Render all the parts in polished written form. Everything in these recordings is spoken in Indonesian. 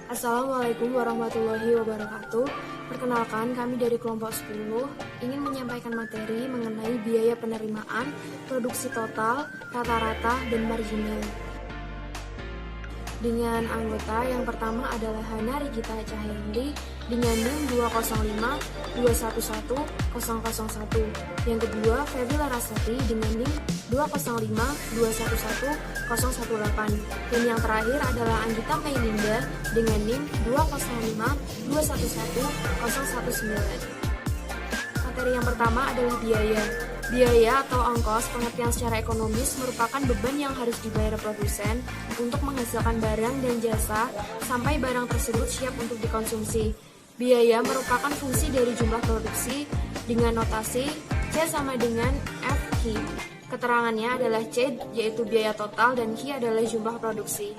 Assalamualaikum warahmatullahi wabarakatuh. Perkenalkan, kami dari kelompok 10 ingin menyampaikan materi mengenai biaya penerimaan, produksi total, rata-rata, dan marginal. Dengan anggota yang pertama adalah Hana Rigita Cahyandi dengan NIM 205211001. Yang kedua, Feby Larasati dengan NIM 205211018. Dan yang terakhir adalah Anggita Mailinda dengan NIM 205211019. Materi yang pertama adalah biaya. Biaya atau ongkos, pengertian secara ekonomis, merupakan beban yang harus dibayar produsen untuk menghasilkan barang dan jasa sampai barang tersebut siap untuk dikonsumsi. Biaya merupakan fungsi dari jumlah produksi dengan notasi C sama dengan FQ. Keterangannya adalah C yaitu biaya total dan Q adalah jumlah produksi.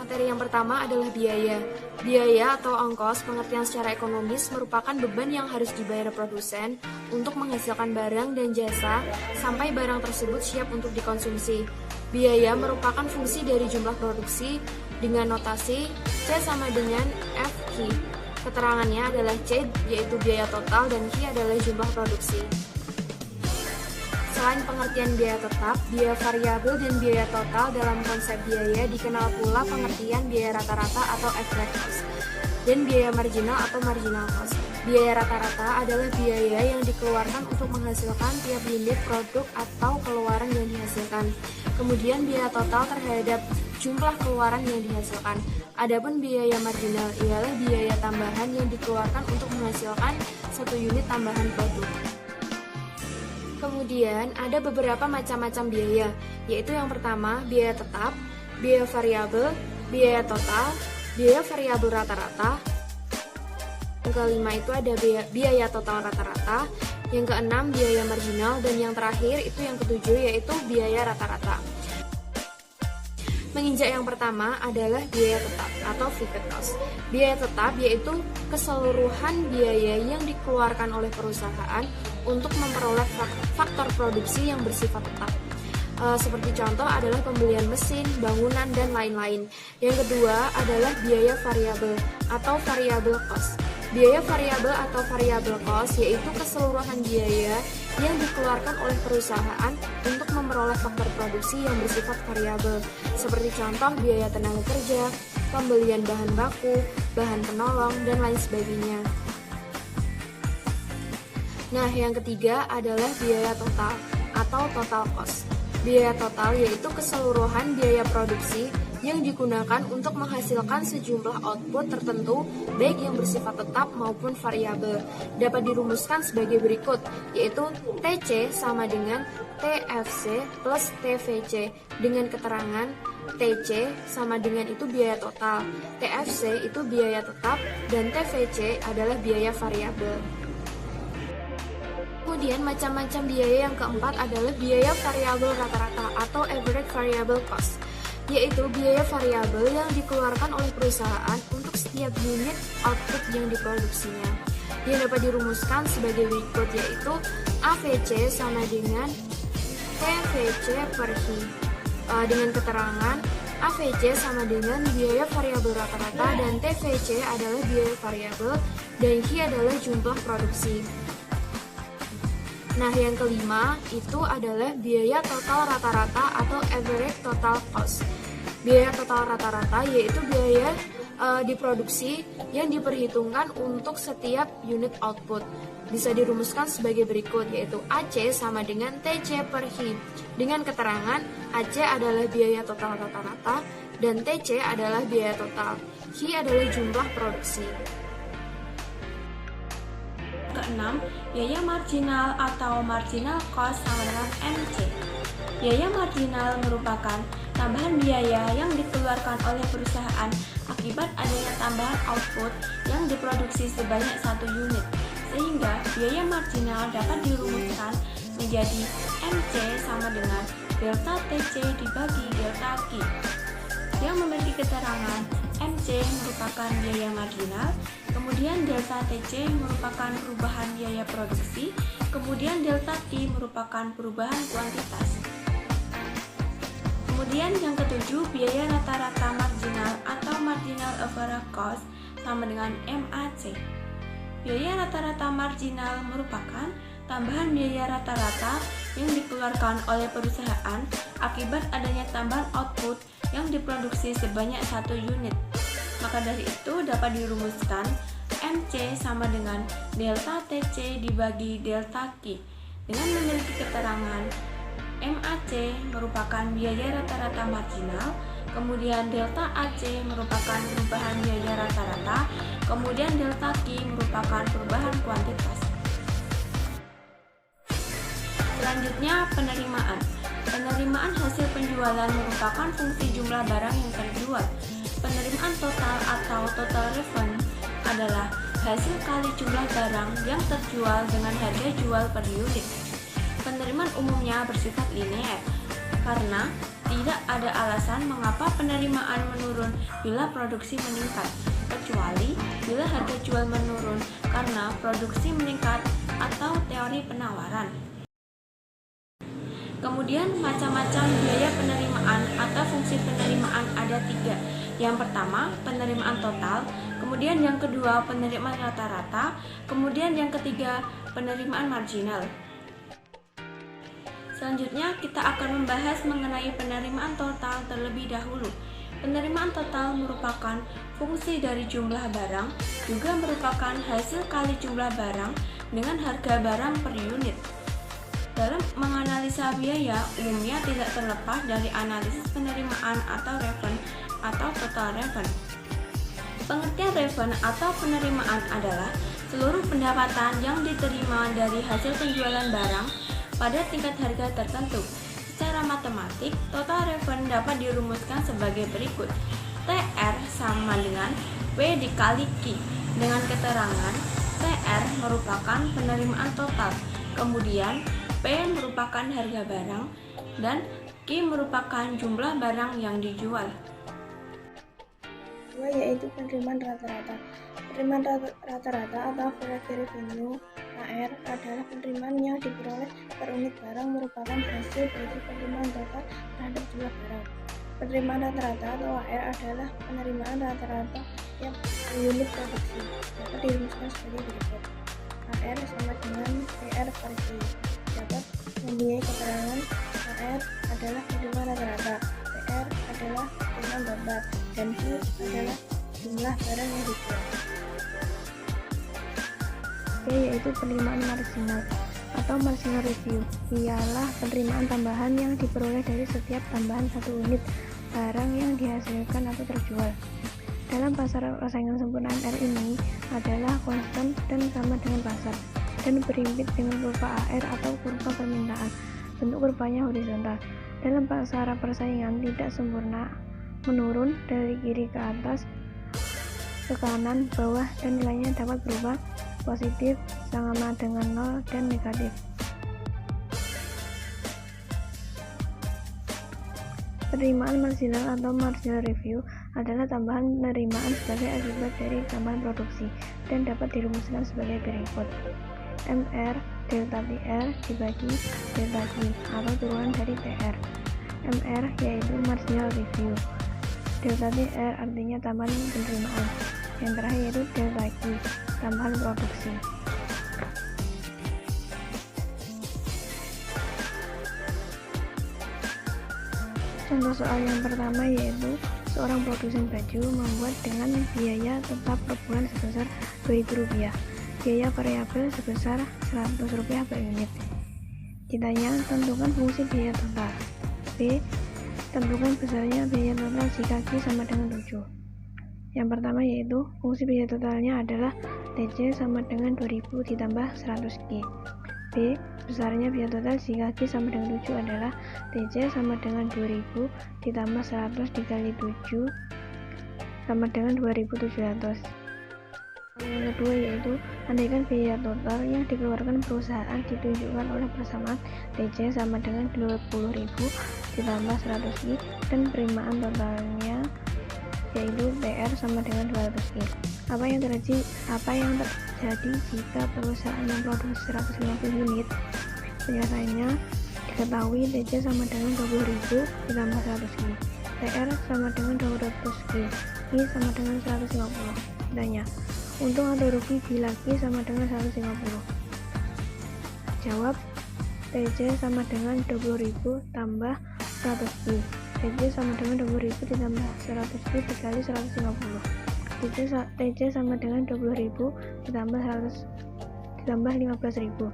Materi yang pertama adalah biaya. Biaya atau ongkos, pengertian secara ekonomis, merupakan beban yang harus dibayar produsen untuk menghasilkan barang dan jasa sampai barang tersebut siap untuk dikonsumsi. Biaya merupakan fungsi dari jumlah produksi dengan notasi C sama dengan FQ. Keterangannya adalah C yaitu biaya total dan Q adalah jumlah produksi. Selain pengertian biaya tetap, biaya variabel dan biaya total dalam konsep biaya dikenal pula pengertian biaya rata-rata atau average cost dan biaya marginal atau marginal cost. Biaya rata-rata adalah biaya yang dikeluarkan untuk menghasilkan tiap unit produk atau keluaran yang dihasilkan. Kemudian biaya total terhadap jumlah keluaran yang dihasilkan. Adapun biaya marginal ialah biaya tambahan yang dikeluarkan untuk menghasilkan satu unit tambahan produk. Kemudian ada beberapa macam-macam biaya, yaitu yang pertama biaya tetap, biaya variabel, biaya total, biaya variabel rata-rata. Yang kelima itu ada biaya total rata-rata, yang keenam biaya marginal, dan yang terakhir itu yang ketujuh yaitu biaya rata-rata. Menginjak yang pertama adalah biaya tetap atau fixed cost. Biaya tetap yaitu keseluruhan biaya yang dikeluarkan oleh perusahaan untuk memperoleh faktor produksi yang bersifat tetap. Seperti contoh adalah pembelian mesin, bangunan, dan lain-lain. Yang kedua adalah biaya variabel atau variable cost. Biaya variabel atau variable cost yaitu keseluruhan biaya yang dikeluarkan oleh perusahaan untuk memperoleh faktor produksi yang bersifat variabel, seperti contoh biaya tenaga kerja, pembelian bahan baku, bahan penolong, dan lain sebagainya. Nah, yang ketiga adalah biaya total atau total cost. Biaya total yaitu keseluruhan biaya produksi yang digunakan untuk menghasilkan sejumlah output tertentu, baik yang bersifat tetap maupun variabel. Dapat dirumuskan sebagai berikut, yaitu TC sama dengan TFC plus TVC, dengan keterangan TC sama dengan itu biaya total, TFC itu biaya tetap, dan TVC adalah biaya variabel. Kemudian macam-macam biaya yang keempat adalah biaya variabel rata-rata atau average variable cost, yaitu biaya variabel yang dikeluarkan oleh perusahaan untuk setiap unit output yang diproduksinya. Yang dapat dirumuskan sebagai berikut, yaitu AVC sama dengan TVC per H. Dengan keterangan AVC sama dengan biaya variabel rata-rata dan TVC adalah biaya variabel dan H adalah jumlah produksi. Nah, yang kelima itu adalah biaya total rata-rata atau average total cost. Biaya total rata-rata yaitu biaya diproduksi yang diperhitungkan untuk setiap unit output. Bisa dirumuskan sebagai berikut, yaitu AC sama dengan TC per H. Dengan keterangan AC adalah biaya total rata-rata dan TC adalah biaya total. H adalah jumlah produksi. Keenam, biaya marginal atau marginal cost sama dengan MC. Biaya marginal merupakan tambahan biaya yang dikeluarkan oleh perusahaan akibat adanya tambahan output yang diproduksi sebanyak satu unit, sehingga biaya marginal dapat dirumuskan menjadi MC sama dengan delta TC dibagi delta Q, yang memiliki keterangan MC merupakan biaya marginal, kemudian delta TC merupakan perubahan biaya produksi, kemudian delta Q merupakan perubahan kuantitas. Kemudian yang ketujuh, biaya rata-rata marginal atau marginal average cost sama dengan MAC. Biaya rata-rata marginal merupakan tambahan biaya rata-rata yang dikeluarkan oleh perusahaan akibat adanya tambahan output yang diproduksi sebanyak 1 unit. Maka dari itu dapat dirumuskan MC sama dengan delta TC dibagi delta Q dengan memiliki keterangan MAC merupakan biaya rata-rata marginal, kemudian delta AC merupakan perubahan biaya rata-rata, kemudian delta Q merupakan perubahan kuantitas. Selanjutnya, penerimaan. Penerimaan hasil penjualan merupakan fungsi jumlah barang yang terjual. Penerimaan total atau total revenue adalah hasil kali jumlah barang yang terjual dengan harga jual per unit. Penerimaan umumnya bersifat linear karena tidak ada alasan mengapa penerimaan menurun bila produksi meningkat, kecuali bila harga jual menurun karena produksi meningkat atau teori penawaran. Kemudian macam-macam biaya penerimaan atau fungsi penerimaan ada 3. Yang pertama, penerimaan total, kemudian yang kedua, penerimaan rata-rata, kemudian yang ketiga, penerimaan marginal. Selanjutnya, kita akan membahas mengenai penerimaan total terlebih dahulu. Penerimaan total merupakan fungsi dari jumlah barang, juga merupakan hasil kali jumlah barang dengan harga barang per unit. Dalam menganalisa biaya, umumnya tidak terlepas dari analisis penerimaan atau revenue atau total revenue. Pengertian revenue atau penerimaan adalah seluruh pendapatan yang diterima dari hasil penjualan barang pada tingkat harga tertentu. Secara matematik, total revenue dapat dirumuskan sebagai berikut. TR sama dengan P dikali Q dengan keterangan TR merupakan penerimaan total, kemudian P merupakan harga barang, dan Q merupakan jumlah barang yang dijual. Kedua yaitu penerimaan rata-rata. Penerimaan rata-rata atau average revenue AR adalah penerimaan yang diperoleh per unit barang merupakan hasil dari penerimaan total terhadap jumlah barang. Penerimaan rata-rata atau AR adalah penerimaan rata-rata yang per unit produksi. Dapat dirumuskan sebagai berikut. AR sama dengan PR per Q. Dapat mempunyai keterangan AR adalah penerimaan rata-rata, PR adalah penerimaan total, dan Q adalah jumlah barang yang dijual. Yaitu penerimaan marginal atau marginal revenue. Ialah penerimaan tambahan yang diperoleh dari setiap tambahan 1 unit barang yang dihasilkan atau terjual. Dalam pasar, persaingan sempurna MR ini adalah konstan dan sama dengan pasar dan berimpit dengan kurva AR atau kurva permintaan. Bentuk kurvanya horizontal. Dalam pasar persaingan tidak sempurna menurun dari kiri ke atas, ke kanan, bawah, dan nilainya dapat berubah positif sama dengan 0 dan negatif. Penerimaan marginal atau marginal revenue adalah tambahan penerimaan sebagai akibat dari tambahan produksi dan dapat dirumuskan sebagai berikut. MR delta TR dibagi delta Q atau turunan dari TR. MR yaitu marginal revenue. Delta TR artinya tambahan penerimaan. Yang terakhir yaitu delta Q, tambahan produksi. Contoh soal yang pertama yaitu seorang produsen baju membuat dengan biaya tetap per bulan sebesar Rp2.000, biaya variabel sebesar Rp100 per unit. Ditanya, tentukan fungsi biaya total. B. Tentukan besarnya biaya total jika Q sama dengan 7. Yang pertama yaitu fungsi biaya totalnya adalah TC sama dengan 2000 ditambah 100Q. B. Besarnya biaya total jika Q sama dengan 7 adalah TC sama dengan 2000 ditambah 100 dikali 7 sama dengan 2700. Yang kedua yaitu andaikan biaya total yang dikeluarkan perusahaan ditunjukkan oleh persamaan TC sama dengan 20.000 ditambah 100Q dan penerimaan totalnya yaitu TR sama dengan 200Q. Apa yang terjadi jika perusahaan memproduksi 150 unit? Penjelasannya, Ketahui TC sama dengan 20.000 ditambah 100Q. TR sama dengan 200Q. I sama dengan 150. Tanya, untung atau rugi bila Q sama dengan 150? Jawab, TC sama dengan 20.000 tambah 100Q. TC sama dengan 20.000 ditambah 100Q dikali 150. TC sama dengan 20.000 ditambah 15.000.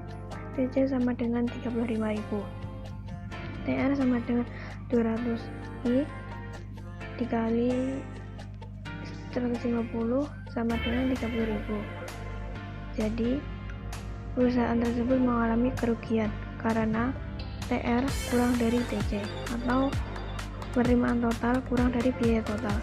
TC sama dengan 35.000. TR sama dengan 200I dikali 150 sama dengan 30.000. Jadi perusahaan tersebut mengalami kerugian karena TR kurang dari TC atau penerimaan total kurang dari biaya total.